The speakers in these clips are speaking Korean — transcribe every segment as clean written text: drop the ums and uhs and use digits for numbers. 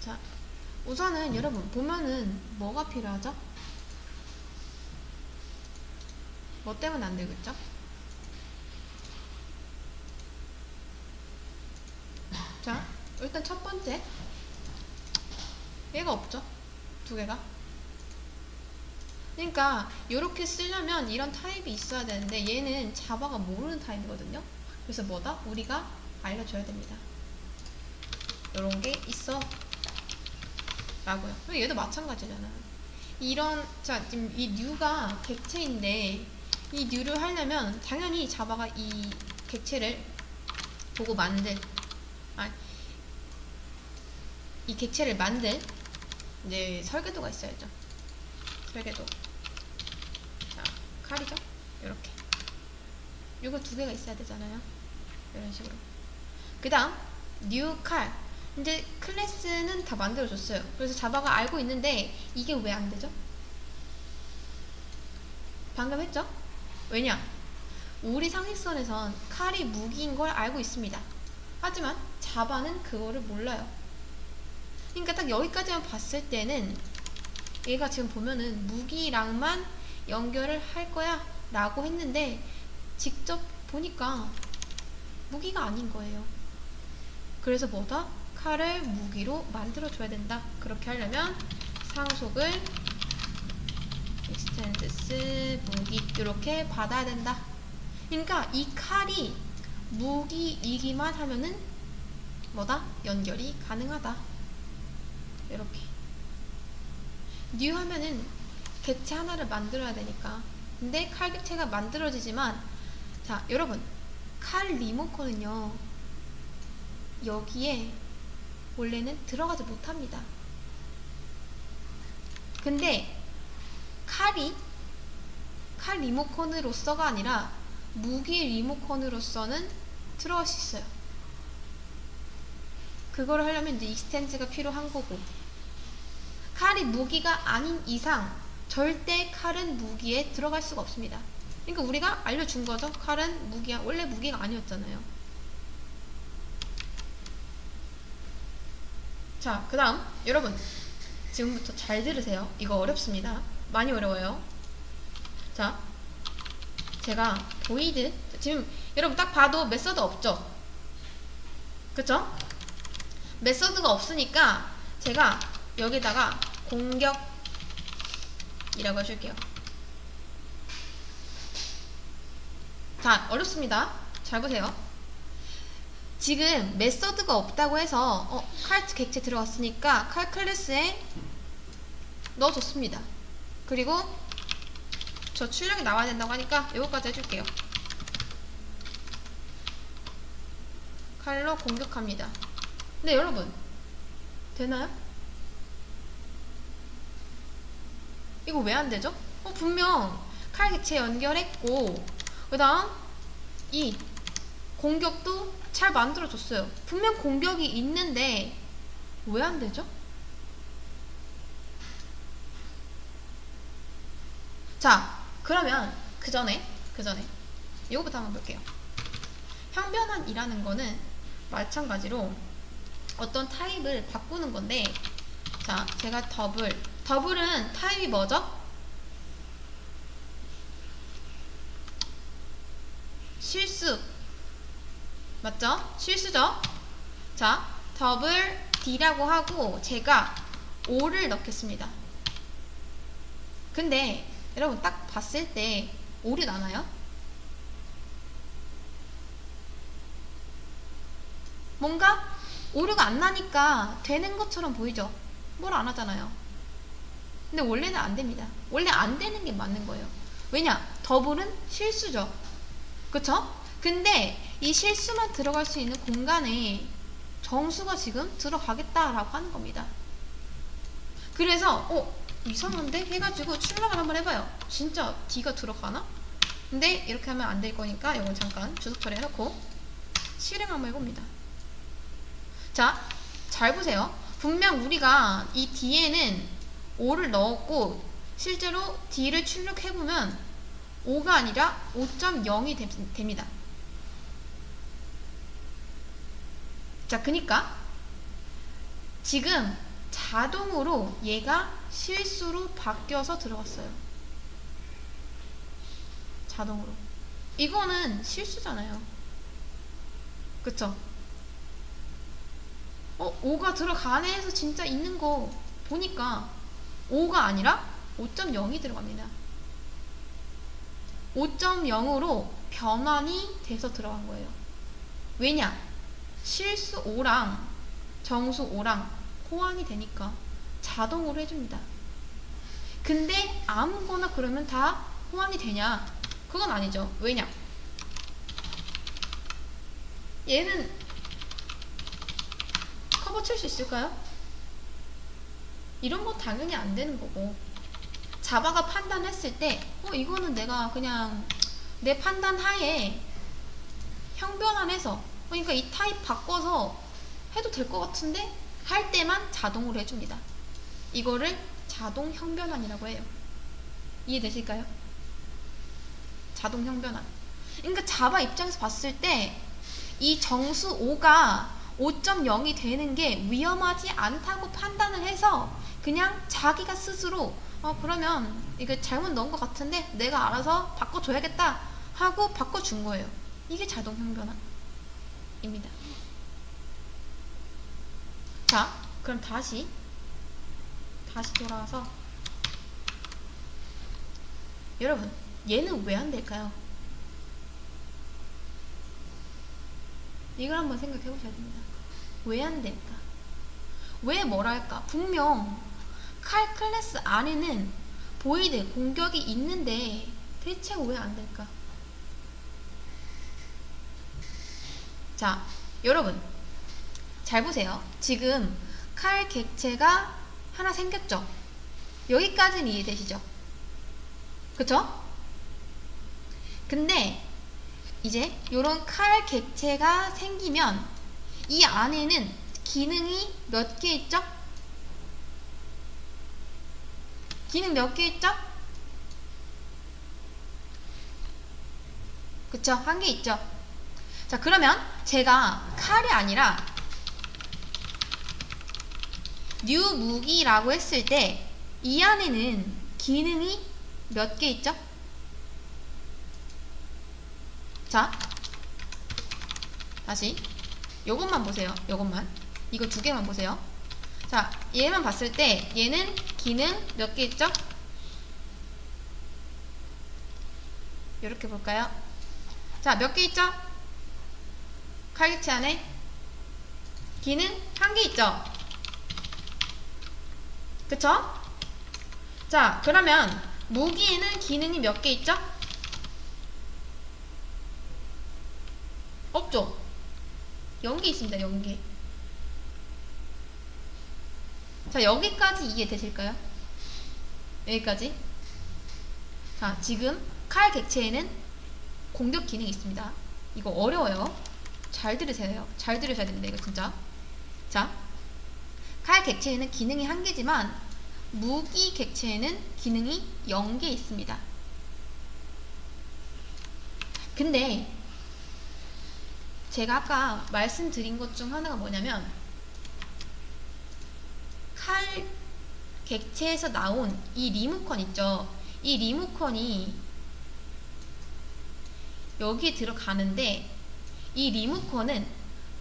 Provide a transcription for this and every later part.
자, 우선은 여러분 보면은 뭐가 필요하죠? 뭐 때문에 안 되겠죠? 자, 일단 첫 번째 얘가 없죠? 두 개가. 그러니까 이렇게 쓰려면 이런 타입이 있어야 되는데 얘는 자바가 모르는 타입이거든요. 그래서 뭐다? 우리가 알려줘야 됩니다. 이런 게 있어 라고요. 얘도 마찬가지잖아. 이런, 자, 지금 이 new가 객체인데 이 new를 하려면 당연히 자바가 이 객체를 보고 이 객체를 만들 이제 설계도가 있어야죠. 설계도. 자, 칼이죠? 이렇게. 이거 두 개가 있어야 되잖아요. 이런 식으로. 그 다음 new 칼. 이제 클래스는 다 만들어줬어요. 그래서 자바가 알고 있는데 이게 왜 안 되죠? 방금 했죠? 왜냐? 우리 상식선에선 칼이 무기인 걸 알고 있습니다. 하지만 자바는 그거를 몰라요. 그러니까 딱 여기까지만 봤을 때는 얘가 지금 보면은 무기랑만 연결을 할 거야 라고 했는데 직접 보니까 무기가 아닌 거예요. 그래서 뭐다? 칼을 무기로 만들어줘야 된다. 그렇게 하려면 상속을 extends 무기 이렇게 받아야 된다. 그러니까 이 칼이 무기이기만 하면은 뭐다? 연결이 가능하다. 이렇게 new 하면은 객체 하나를 만들어야 되니까. 근데 칼 객체가 만들어지지만, 자 여러분, 칼 리모컨은요 여기에 원래는 들어가지 못합니다. 근데 칼 리모컨으로서가 아니라 무기 리모컨으로서는 들어갈 수 있어요. 그거를 하려면 이제 익스텐즈가 필요한 거고, 칼이 무기가 아닌 이상 절대 칼은 무기에 들어갈 수가 없습니다. 그러니까 우리가 알려준 거죠. 칼은 무기야. 원래 무기가 아니었잖아요. 자, 그 다음 여러분 지금부터 잘 들으세요. 이거 어렵습니다. 많이 어려워요. 자, 제가 보이드, 지금 여러분 딱 봐도 메서드 없죠? 그쵸? 메서드가 없으니까 제가 여기다가 공격이라고 해줄게요. 자, 어렵습니다. 잘 보세요. 지금 메서드가 없다고 해서 칼 객체 들어갔으니까 칼 클래스에 넣어줬습니다. 그리고 저 출력이 나와야 된다고 하니까 이거까지 해줄게요. 칼로 공격합니다. 근데 여러분 되나요? 이거 왜 안 되죠? 분명 칼 객체 연결했고 그 다음 이 공격도 잘 만들어줬어요. 분명 공격이 있는데 왜 안 되죠? 자, 그러면 그 전에 이거부터 한번 볼게요. 형변환이라는 거는 마찬가지로 어떤 타입을 바꾸는 건데, 자, 제가 더블은 타입이 뭐죠? 실수 맞죠? 실수죠? 자, 더블 D라고 하고 제가 O를 넣겠습니다. 근데 여러분 딱 봤을 때 오류 나나요? 뭔가 오류가 안 나니까 되는 것처럼 보이죠? 뭘 안 하잖아요. 근데 원래는 안 됩니다. 원래 안 되는 게 맞는 거예요. 왜냐? 더블은 실수죠. 그쵸? 근데 이 실수만 들어갈 수 있는 공간에 정수가 지금 들어가겠다라고 하는 겁니다. 그래서 이상한데? 해가지고 출력을 한번 해봐요. 진짜 D가 들어가나? 근데 이렇게 하면 안 될 거니까 이걸 잠깐 주석 처리해놓고 실행 한번 해봅니다. 자, 잘 보세요. 분명 우리가 이 D에는 O를 넣었고 실제로 D를 출력해보면 5가 아니라 5.0이 됩니다. 자, 그니까 지금 자동으로 얘가 실수로 바뀌어서 들어갔어요. 자동으로. 이거는 실수잖아요. 그쵸? 5가 들어가네 해서 진짜 있는 거 보니까 5가 아니라 5.0이 들어갑니다. 5.0으로 변환이 돼서 들어간 거예요. 왜냐? 실수 5랑 정수 5랑 호환이 되니까 자동으로 해줍니다. 근데 아무거나 그러면 다 호환이 되냐? 그건 아니죠. 왜냐? 얘는 커버 칠 수 있을까요? 이런 거 당연히 안 되는 거고, 자바가 판단했을 때 이거는 내가 그냥 내 판단 하에 형변환해서, 그러니까 이 타입 바꿔서 해도 될 것 같은데 할 때만 자동으로 해줍니다. 이거를 자동 형변환이라고 해요. 이해되실까요? 자동 형변환. 그러니까 자바 입장에서 봤을 때 이 정수 5가 5.0이 되는 게 위험하지 않다고 판단을 해서 그냥 자기가 스스로 그러면 이거 잘못 넣은 것 같은데 내가 알아서 바꿔줘야겠다 하고 바꿔준 거예요. 이게 자동 형변환입니다. 자, 그럼 다시 돌아와서 여러분, 얘는 왜 안 될까요? 이걸 한번 생각해 보셔야 됩니다. 왜 안 될까? 왜 뭐랄까? 분명 칼 클래스 안에는 보이드 공격이 있는데 대체 왜 안 될까? 자, 여러분 잘 보세요. 지금 칼 객체가 하나 생겼죠? 여기까지는 이해되시죠? 그쵸? 근데 이제 요런 칼 객체가 생기면 이 안에는 기능이 몇 개 있죠? 기능 몇 개 있죠? 그쵸? 한 개 있죠? 자, 그러면 제가 칼이 아니라 뉴 무기라고 했을 때 이 안에는 기능이 몇 개 있죠? 자, 다시 요것만 보세요. 요것만. 이거 두 개만 보세요. 자, 얘만 봤을 때 얘는 기능 몇 개 있죠? 이렇게 볼까요? 자, 몇 개 있죠? 칼객체 안에 기능 한 개 있죠? 그쵸? 자, 그러면 무기에는 기능이 몇 개 있죠? 없죠? 0개 있습니다. 0개. 자, 여기까지 이해되실까요? 여기까지. 자, 지금 칼 객체에는 공격 기능이 있습니다. 이거 어려워요. 잘 들으세요. 잘 들으셔야 됩니다. 이거 진짜. 자, 칼 객체에는 기능이 1개지만 무기 객체에는 기능이 0개 있습니다. 근데 제가 아까 말씀드린 것 중 하나가 뭐냐면 칼 객체에서 나온 이 리모컨 있죠? 이 리모컨이 여기에 들어가는데 이 리모컨은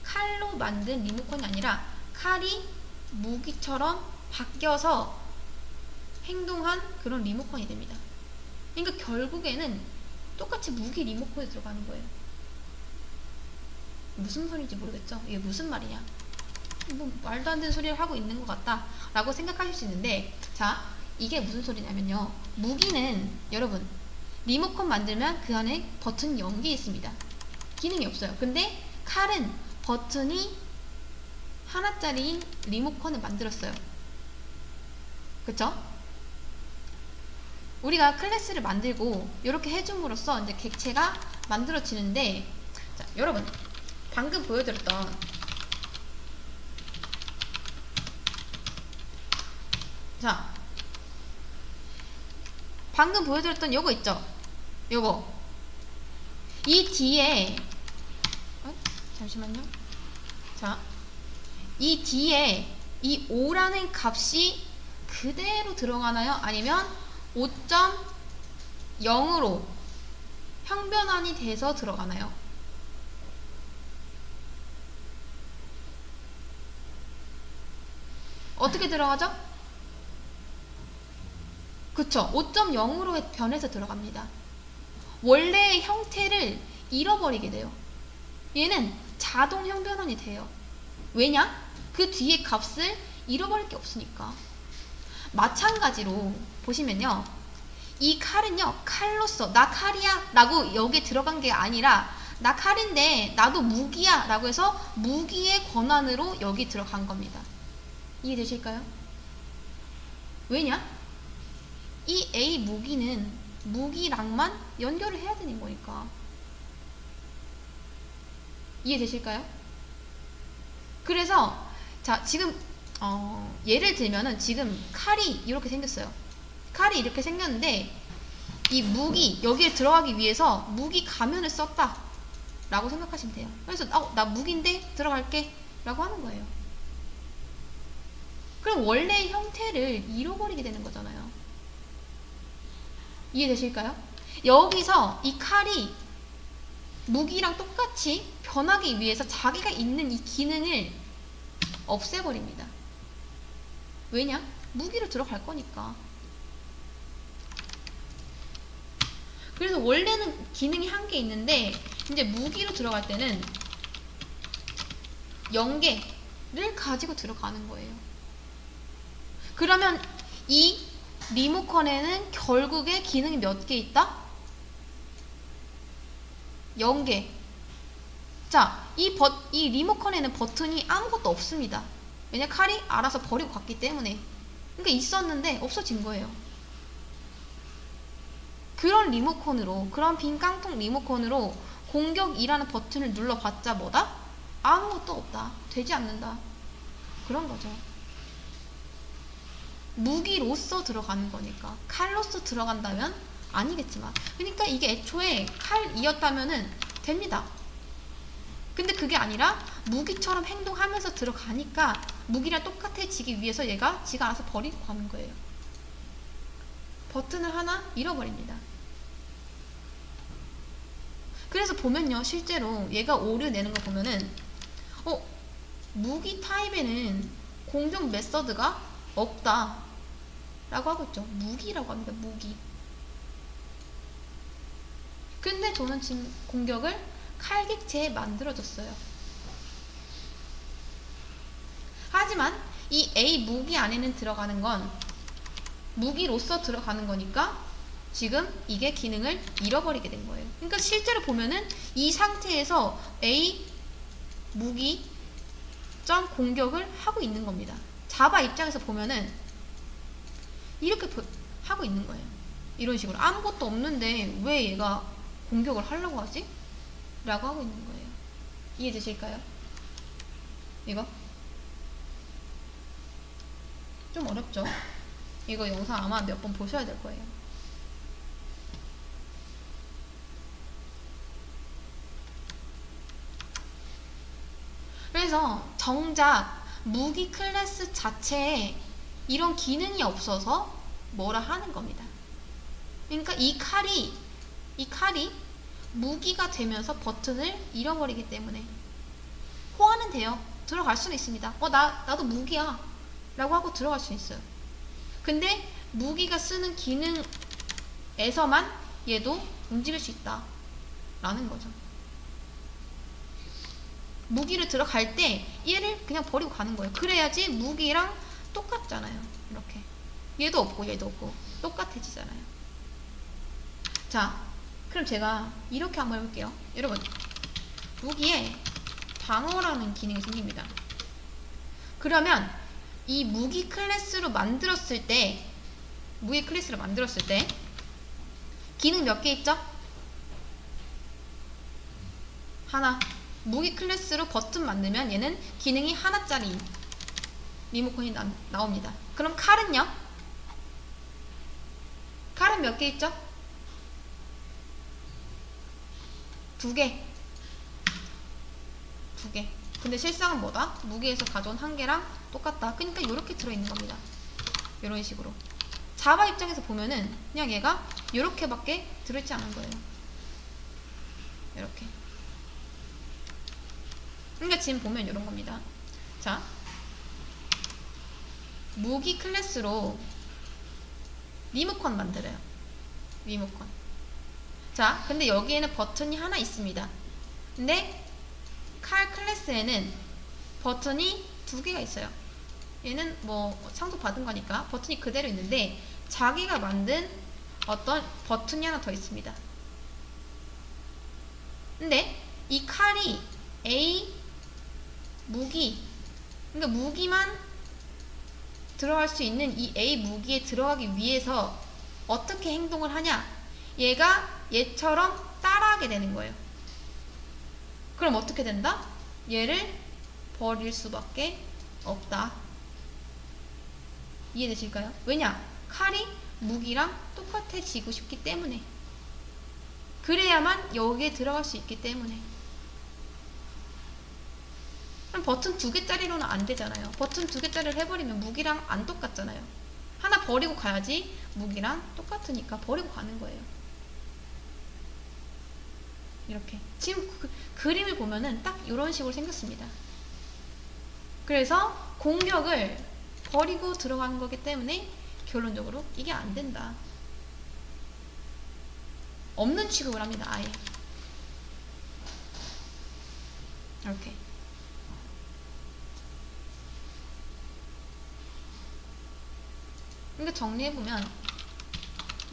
칼로 만든 리모컨이 아니라 칼이 무기처럼 바뀌어서 행동한 그런 리모컨이 됩니다. 그러니까 결국에는 똑같이 무기 리모컨에 들어가는 거예요. 무슨 소리인지 모르겠죠? 이게 무슨 말이냐? 뭐 말도 안 되는 소리를 하고 있는 것 같다 라고 생각하실 수 있는데, 자, 이게 무슨 소리냐면요, 무기는 여러분 리모컨 만들면 그 안에 버튼이 0개 있습니다. 기능이 없어요. 근데 칼은 버튼이 하나짜리인 리모컨을 만들었어요. 그쵸? 우리가 클래스를 만들고 이렇게 해줌으로써 이제 객체가 만들어지는데, 자, 여러분 방금 보여드렸던 요거 있죠? 요거 이 뒤에 잠시만요. 자, 이 뒤에 이 5라는 값이 그대로 들어가나요? 아니면 5.0으로 형변환이 돼서 들어가나요? 어떻게 들어가죠? 그쵸? 5.0으로 변해서 들어갑니다. 원래의 형태를 잃어버리게 돼요. 얘는 자동 형변환이 돼요. 왜냐? 그 뒤에 값을 잃어버릴 게 없으니까. 마찬가지로 보시면요, 이 칼은요, 칼로서 나 칼이야 라고 여기에 들어간 게 아니라 나 칼인데 나도 무기야 라고 해서 무기의 권한으로 여기 들어간 겁니다. 이해되실까요? 왜냐? 이 A 무기는 무기랑만 연결을 해야 되는 거니까. 이해되실까요? 그래서 자, 지금 예를 들면은 지금 칼이 이렇게 생겼어요. 칼이 이렇게 생겼는데 이 무기 여기에 들어가기 위해서 무기 가면을 썼다 라고 생각하시면 돼요. 그래서 나 무기인데 들어갈게 라고 하는 거예요. 그럼 원래의 형태를 잃어버리게 되는 거잖아요. 이해되실까요? 여기서 이 칼이 무기랑 똑같이 변하기 위해서 자기가 있는 이 기능을 없애버립니다. 왜냐? 무기로 들어갈 거니까. 그래서 원래는 기능이 한 개 있는데 이제 무기로 들어갈 때는 0개를 가지고 들어가는 거예요. 그러면 이 리모컨에는 결국에 기능이 몇 개 있다? 0개. 자, 이 리모컨에는 버튼이 아무것도 없습니다. 왜냐? 칼이 알아서 버리고 갔기 때문에. 그러니까 있었는데 없어진 거예요. 그런 리모컨으로, 그런 빈 깡통 리모컨으로 공격이라는 버튼을 눌러봤자 뭐다? 아무것도 없다. 되지 않는다. 그런 거죠. 무기로서 들어가는 거니까. 칼로서 들어간다면 아니겠지만. 그러니까 이게 애초에 칼이었다면은 됩니다. 근데 그게 아니라 무기처럼 행동하면서 들어가니까 무기랑 똑같아지기 위해서 얘가 지가 알아서 버리고 가는 거예요. 버튼을 하나 잃어버립니다. 그래서 보면요, 실제로 얘가 오류 내는 거 보면은 무기 타입에는 공격 메서드가 없다 라고 하고 있죠. 무기라고 합니다. 무기. 근데 저는 지금 공격을 칼객체에 만들어줬어요. 하지만 이 A 무기 안에는 들어가는 건 무기로서 들어가는 거니까 지금 이게 기능을 잃어버리게 된 거예요. 그러니까 실제로 보면은 이 상태에서 A 무기 점 공격을 하고 있는 겁니다. 자바 입장에서 보면은 이렇게 하고 있는 거예요. 이런 식으로 아무것도 없는데 왜 얘가 공격을 하려고 하지? 라고 하고 있는 거예요. 이해되실까요? 이거? 좀 어렵죠? 이거 영상 아마 몇 번 보셔야 될 거예요. 그래서 정작 무기 클래스 자체에 이런 기능이 없어서 뭐라 하는 겁니다. 그러니까 이 칼이 무기가 되면서 버튼을 잃어버리기 때문에 호환은 돼요. 들어갈 수는 있습니다. 나도 무기야 라고 하고 들어갈 수 있어요. 근데 무기가 쓰는 기능에서만 얘도 움직일 수 있다 라는 거죠. 무기를 들어갈 때 얘를 그냥 버리고 가는 거예요. 그래야지 무기랑 똑같잖아요. 이렇게 얘도 없고 얘도 없고 똑같아지잖아요. 자, 그럼 제가 이렇게 한번 해볼게요. 여러분, 무기에 방어라는 기능이 생깁니다. 그러면 이 무기 클래스로 만들었을 때 기능 몇 개 있죠? 하나. 무기 클래스로 버튼 만들면 얘는 기능이 하나짜리 리모컨이 나옵니다. 그럼 칼은요? 칼은 몇 개 있죠? 2개. 근데 실상은 뭐다? 무기에서 가져온 한계랑 똑같다. 그러니까 이렇게 들어있는 겁니다. 이런 식으로. 자바 입장에서 보면은 그냥 얘가 이렇게밖에 들어있지 않은 거예요. 이렇게. 그러니까 지금 보면 이런 겁니다. 자, 무기 클래스로 리모컨 만들어요. 리모컨. 자, 근데 여기에는 버튼이 하나 있습니다. 근데 칼 클래스에는 버튼이 두 개가 있어요. 얘는 뭐 상속 받은 거니까 버튼이 그대로 있는데 자기가 만든 어떤 버튼이 하나 더 있습니다. 근데 이 칼이 A 무기, 그러니까 무기만 들어갈 수 있는 이 A 무기에 들어가기 위해서 어떻게 행동을 하냐? 얘가 얘처럼 따라하게 되는 거예요. 그럼 어떻게 된다? 얘를 버릴 수밖에 없다. 이해되실까요? 왜냐? 칼이 무기랑 똑같아지고 싶기 때문에. 그래야만 여기에 들어갈 수 있기 때문에. 그럼 버튼 2개짜리로는 안 되잖아요. 버튼 2개짜리를 해버리면 무기랑 안 똑같잖아요. 하나 버리고 가야지 무기랑 똑같으니까 버리고 가는 거예요. 이렇게. 지금 그림을 보면은 딱 이런 식으로 생겼습니다. 그래서 공격을 버리고 들어가는 거기 때문에 결론적으로 이게 안 된다. 없는 취급을 합니다. 아예. 이렇게. 그러니까 정리해보면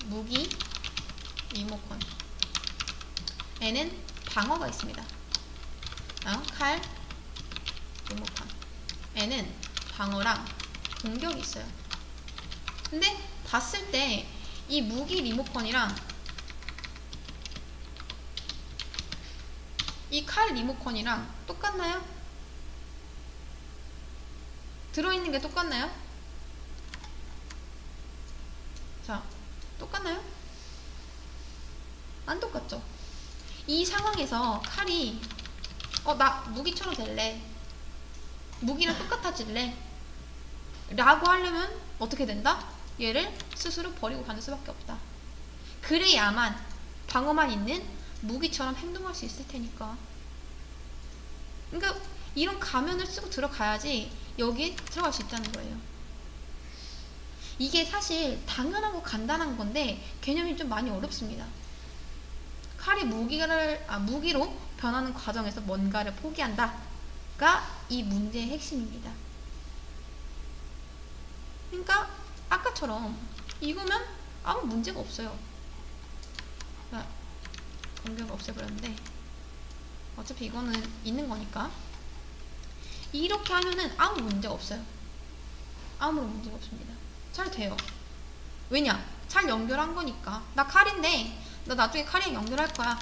무기, 리모컨 에는 방어가 있습니다. 칼, 리모컨 에는 방어랑 공격이 있어요. 근데 봤을 때 이 무기 리모컨이랑 이 칼 리모컨이랑 똑같나요? 들어있는 게 똑같나요? 자, 똑같나요? 안 똑같죠? 이 상황에서 칼이 나 무기처럼 될래, 무기랑 똑같아질래 라고 하려면 어떻게 된다? 얘를 스스로 버리고 가는 수밖에 없다. 그래야만 방어만 있는 무기처럼 행동할 수 있을 테니까. 그러니까 이런 가면을 쓰고 들어가야지 여기에 들어갈 수 있다는 거예요. 이게 사실 당연하고 간단한 건데 개념이 좀 많이 어렵습니다. 칼이 무기로 변하는 과정에서 뭔가를 포기한다가 이 문제의 핵심입니다. 그러니까 아까처럼 이거면 아무 문제가 없어요. 공격을 없애버렸는데 어차피 이거는 있는 거니까 이렇게 하면은 아무 문제가 없어요. 아무런 문제가 없습니다. 잘 돼요. 왜냐? 잘 연결한 거니까. 나 칼인데 나 나중에 칼이랑 연결할 거야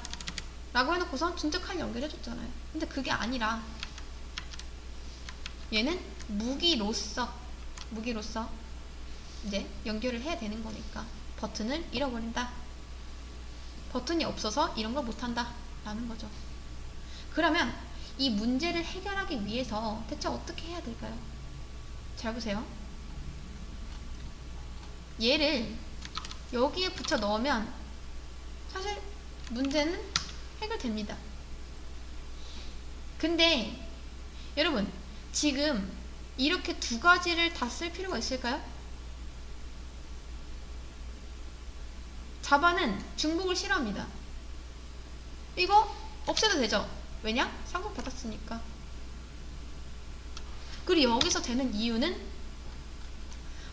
라고 해놓고서 진짜 칼 연결해줬잖아요. 근데 그게 아니라 얘는 무기로서 이제 연결을 해야 되는 거니까 버튼을 잃어버린다. 버튼이 없어서 이런 걸 못한다 라는 거죠. 그러면 이 문제를 해결하기 위해서 대체 어떻게 해야 될까요? 잘 보세요. 얘를 여기에 붙여 넣으면 사실 문제는 해결됩니다. 근데 여러분 지금 이렇게 두 가지를 다 쓸 필요가 있을까요? 자바는 중복을 싫어합니다. 이거 없애도 되죠? 왜냐? 상속 받았으니까. 그리고 여기서 되는 이유는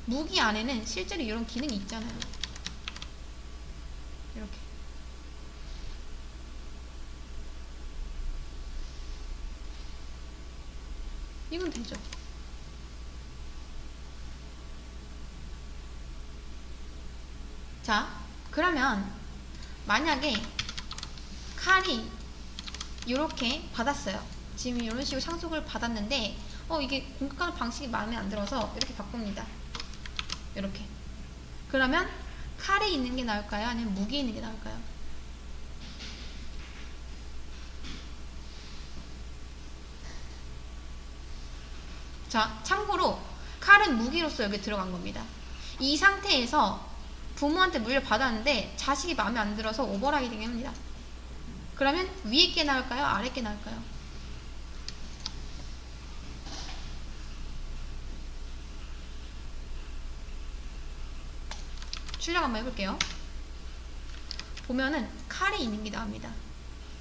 무기 안에는 실제로 이런 기능이 있잖아요. 이렇게. 이건 되죠. 자, 그러면 만약에 칼이 이렇게 받았어요. 지금 이런 식으로 상속을 받았는데 이게 공격하는 방식이 마음에 안 들어서 이렇게 바꿉니다. 이렇게. 그러면 칼이 있는 게 나을까요? 아니면 무기 있는 게 나을까요? 자, 참고로 칼은 무기로서 여기 들어간 겁니다. 이 상태에서 부모한테 물려받았는데 자식이 마음에 안 들어서 오버라이딩 합니다. 그러면 위에 게 나을까요? 아래 게 나을까요? 출력 한번 해볼게요. 보면은 칼이 있는 게 나옵니다.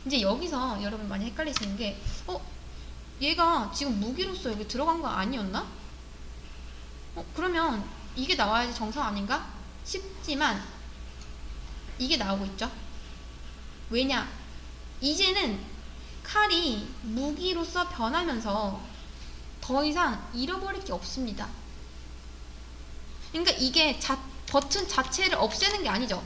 이제 여기서 여러분 많이 헷갈리시는 게 얘가 지금 무기로서 여기 들어간 거 아니었나? 그러면 이게 나와야지 정상 아닌가? 싶지만 이게 나오고 있죠. 왜냐? 이제는 칼이 무기로서 변하면서 더 이상 잃어버릴 게 없습니다. 그러니까 이게 버튼 자체를 없애는 게 아니죠.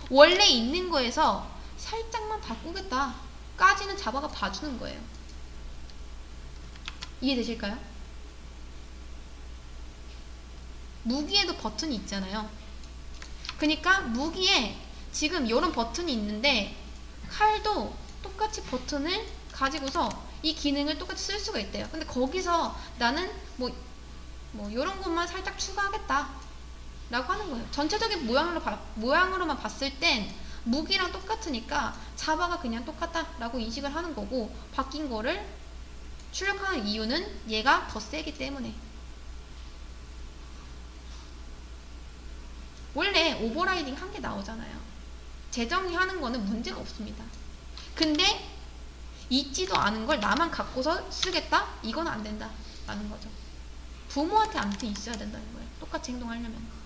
원래 있는 거에서 살짝만 바꾸겠다 까지는 잡아가 봐주는 거예요. 이해되실까요? 무기에도 버튼이 있잖아요. 그러니까 무기에 지금 이런 버튼이 있는데 칼도 똑같이 버튼을 가지고서 이 기능을 똑같이 쓸 수가 있대요. 근데 거기서 나는 뭐 이런 것만 살짝 추가하겠다 라고 하는 거예요. 전체적인 모양으로만 봤을 땐 무기랑 똑같으니까 자바가 그냥 똑같다 라고 인식을 하는 거고, 바뀐 거를 출력하는 이유는 얘가 더 세기 때문에. 원래 오버라이딩 한 개 나오잖아요. 재정의 하는 거는 문제가 없습니다. 근데 있지도 않은 걸 나만 갖고서 쓰겠다? 이건 안 된다 라는 거죠. 부모한테 아무튼 있어야 된다는 거예요. 똑같이 행동하려면.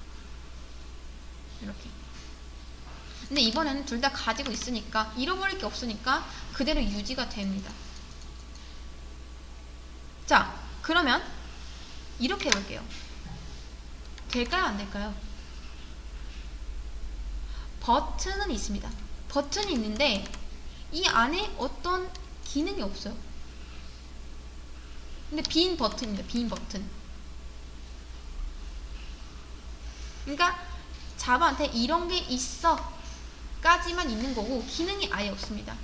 이렇게. 근데 이번에는 둘 다 가지고 있으니까, 잃어버릴 게 없으니까 그대로 유지가 됩니다. 자, 그러면 이렇게 해볼게요. 될까요? 안 될까요? 버튼은 있습니다. 버튼이 있는데 이 안에 어떤 기능이 없어요. 근데 빈 버튼입니다. 빈 버튼. 그러니까 자바한테 이런 게 있어 까지만 있는 거고 기능이 아예 없습니다.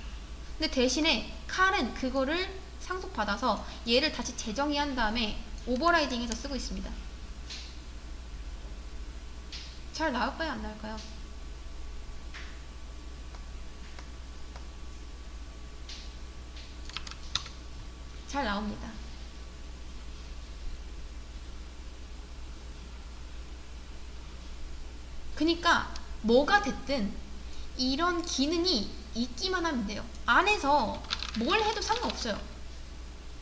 근데 대신에 칼은 그거를 상속받아서 얘를 다시 재정의한 다음에 오버라이딩해서 쓰고 있습니다. 잘 나올까요? 안 나올까요? 잘 나옵니다. 그러니까 뭐가 됐든 이런 기능이 있기만 하면 돼요. 안에서 뭘 해도 상관없어요.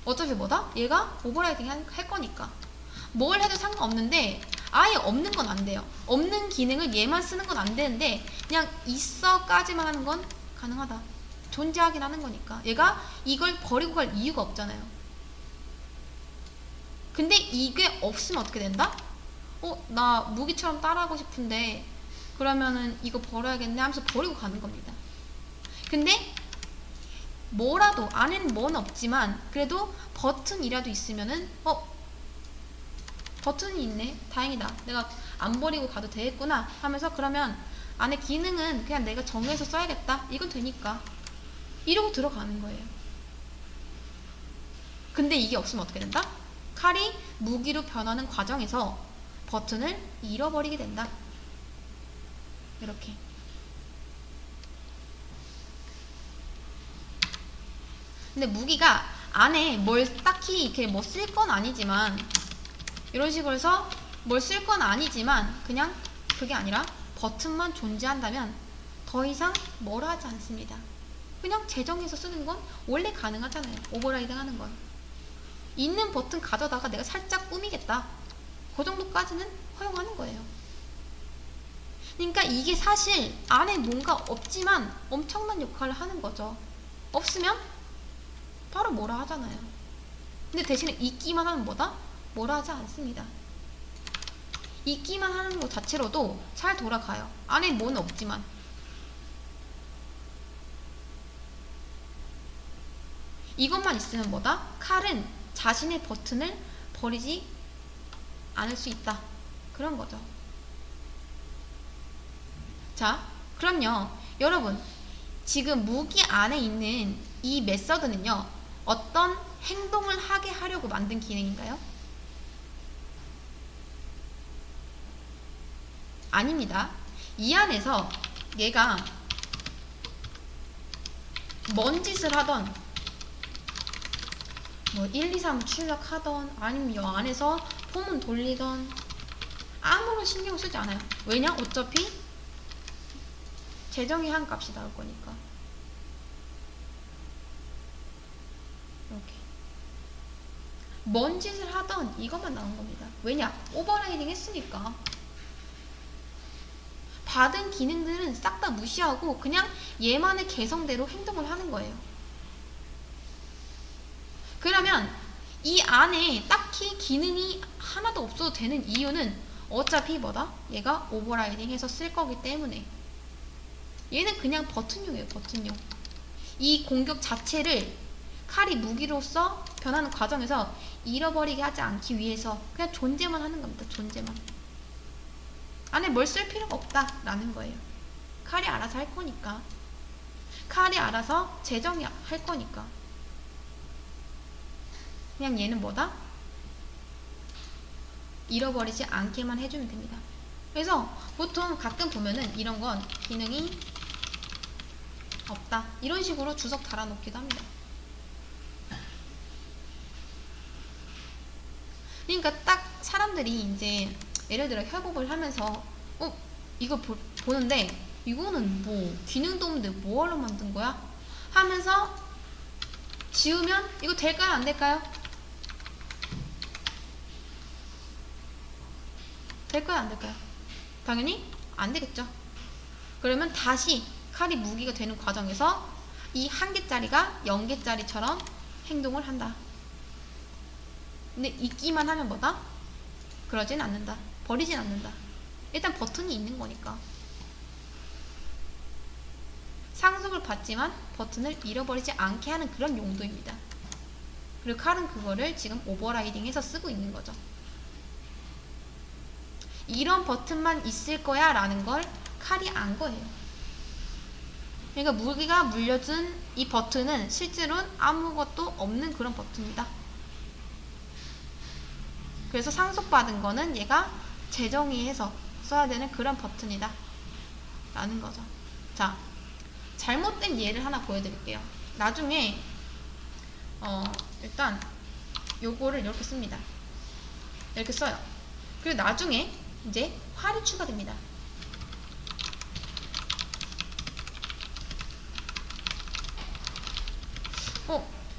어차피 뭐다? 얘가 오버라이딩 할 거니까 뭘 해도 상관없는데, 아예 없는 건 안 돼요. 없는 기능을 얘만 쓰는 건 안 되는데 그냥 있어까지만 하는 건 가능하다. 존재하긴 하는 거니까. 얘가 이걸 버리고 갈 이유가 없잖아요. 근데 이게 없으면 어떻게 된다? 나 무기처럼 따라하고 싶은데 그러면은 이거 버려야겠네 하면서 버리고 가는 겁니다. 근데 뭐라도 안에는 뭐는 없지만 그래도 버튼이라도 있으면은 버튼이 있네, 다행이다, 내가 안 버리고 가도 되겠구나 하면서, 그러면 안에 기능은 그냥 내가 정해서 써야겠다, 이건 되니까 이러고 들어가는 거예요. 근데 이게 없으면 어떻게 된다? 칼이 무기로 변하는 과정에서 버튼을 잃어버리게 된다. 이렇게. 근데 무기가 안에 뭘 딱히 이렇게 뭐 쓸 건 아니지만, 이런 식으로 해서 뭘 쓸 건 아니지만 그냥 그게 아니라 버튼만 존재한다면 더 이상 뭐라 하지 않습니다. 그냥 재정해서 쓰는 건 원래 가능하잖아요. 오버라이딩 하는 건. 있는 버튼 가져다가 내가 살짝 꾸미겠다, 그 정도까지는 허용하는 거예요. 그러니까 이게 사실 안에 뭔가 없지만 엄청난 역할을 하는 거죠. 없으면 바로 뭐라 하잖아요. 근데 대신에 있기만 하면 뭐다? 뭐라 하지 않습니다. 있기만 하는 것 자체로도 잘 돌아가요. 안에 뭐는 없지만. 이것만 있으면 뭐다? 칼은 자신의 버튼을 버리지 않을 수 있다, 그런 거죠. 자, 그럼요, 여러분, 지금 무기 안에 있는 이 메서드는요 어떤 행동을 하게 하려고 만든 기능인가요? 아닙니다. 이 안에서 얘가 뭔 짓을 하던 뭐 1, 2, 3 출력하던 아니면 이 안에서 폼은 돌리던 아무런 신경 쓰지 않아요. 왜냐? 어차피 재정의 한 값이 나올 거니까. 이렇게 뭔 짓을 하던 이것만 나온 겁니다. 왜냐? 오버라이딩 했으니까. 받은 기능들은 싹 다 무시하고 그냥 얘만의 개성대로 행동을 하는 거예요. 그러면 이 안에 딱히 기능이 하나도 없어도 되는 이유는 어차피 뭐다? 얘가 오버라이딩 해서 쓸 거기 때문에. 얘는 그냥 버튼용이에요. 버튼용. 이 공격 자체를 칼이 무기로서 변하는 과정에서 잃어버리게 하지 않기 위해서 그냥 존재만 하는 겁니다. 존재만. 안에 뭘 쓸 필요가 없다라는 거예요. 칼이 알아서 할 거니까. 칼이 알아서 재정할 거니까. 그냥 얘는 뭐다? 잃어버리지 않게만 해주면 됩니다. 그래서 보통 가끔 보면은 이런 건 기능이 없다. 이런 식으로 주석 달아놓기도 합니다. 그러니까 딱 사람들이 이제 예를 들어 협업을 하면서 이거 보는데 이거는 뭐 기능도 없는데 뭐하러 만든 거야? 하면서 지우면 이거 될까요? 안 될까요? 될까요? 안 될까요? 당연히 안 되겠죠. 그러면 다시 칼이 무기가 되는 과정에서 이 1개짜리가 0개짜리처럼 행동을 한다. 근데 있기만 하면 뭐다? 그러진 않는다. 버리진 않는다. 일단 버튼이 있는 거니까. 상속을 받지만 버튼을 잃어버리지 않게 하는 그런 용도입니다. 그리고 칼은 그거를 지금 오버라이딩해서 쓰고 있는 거죠. 이런 버튼만 있을 거야 라는 걸 칼이 안 거예요. 그러니까 무기가 물려준 이 버튼은 실제로는 아무것도 없는 그런 버튼이다. 그래서 상속받은 거는 얘가 재정의해서 써야 되는 그런 버튼이다 라는 거죠. 자, 잘못된 예를 하나 보여드릴게요. 나중에 일단 요거를 이렇게 씁니다. 이렇게 써요. 그리고 나중에 이제 활이 추가됩니다.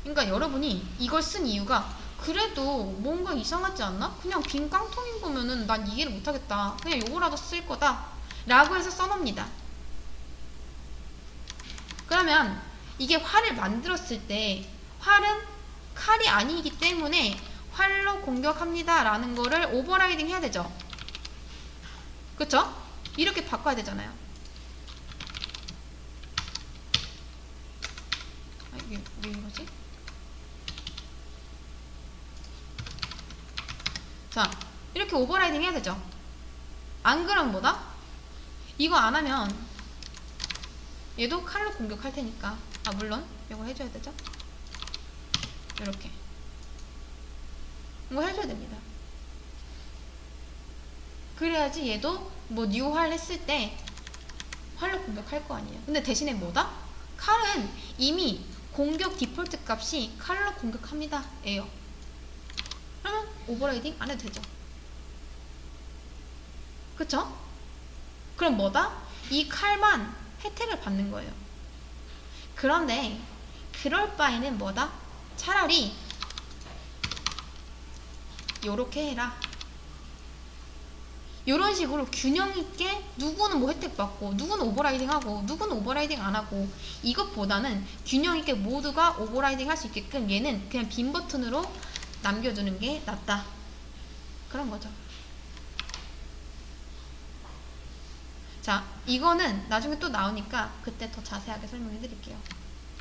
그러니까 여러분이 이걸 쓴 이유가 그래도 뭔가 이상하지 않나? 그냥 빈 깡통인 거면은 난 이해를 못하겠다. 그냥 요거라도 쓸 거다 라고 해서 써놓습니다. 그러면 이게 활을 만들었을 때 활은 칼이 아니기 때문에 활로 공격합니다 라는 거를 오버라이딩 해야 되죠. 그쵸? 이렇게 바꿔야 되잖아요. 이게 왜 이러지? 자, 이렇게 오버라이딩 해야 되죠. 안 그러면 뭐다? 이거 안 하면 얘도 칼로 공격할 테니까. 물론 이거 해줘야 되죠. 이렇게 이거 해줘야 됩니다. 그래야지 얘도 뭐 뉴활 했을 때 활로 공격할 거 아니에요. 근데 대신에 뭐다? 칼은 이미 공격 디폴트 값이 칼로 공격합니다 예요. 그러면 오버라이딩 안 해도 되죠. 그쵸? 그럼 뭐다? 이 칼만 혜택을 받는 거예요. 그런데 그럴 바에는 뭐다? 차라리 요렇게 해라. 요런 식으로 균형 있게 누구는 뭐 혜택 받고 누구는 오버라이딩 하고 누구는 오버라이딩 안 하고 이것보다는 균형 있게 모두가 오버라이딩 할 수 있게끔 얘는 그냥 빈 버튼으로 남겨두는 게 낫다. 그런 거죠. 자, 이거는 나중에 또 나오니까 그때 더 자세하게 설명해 드릴게요.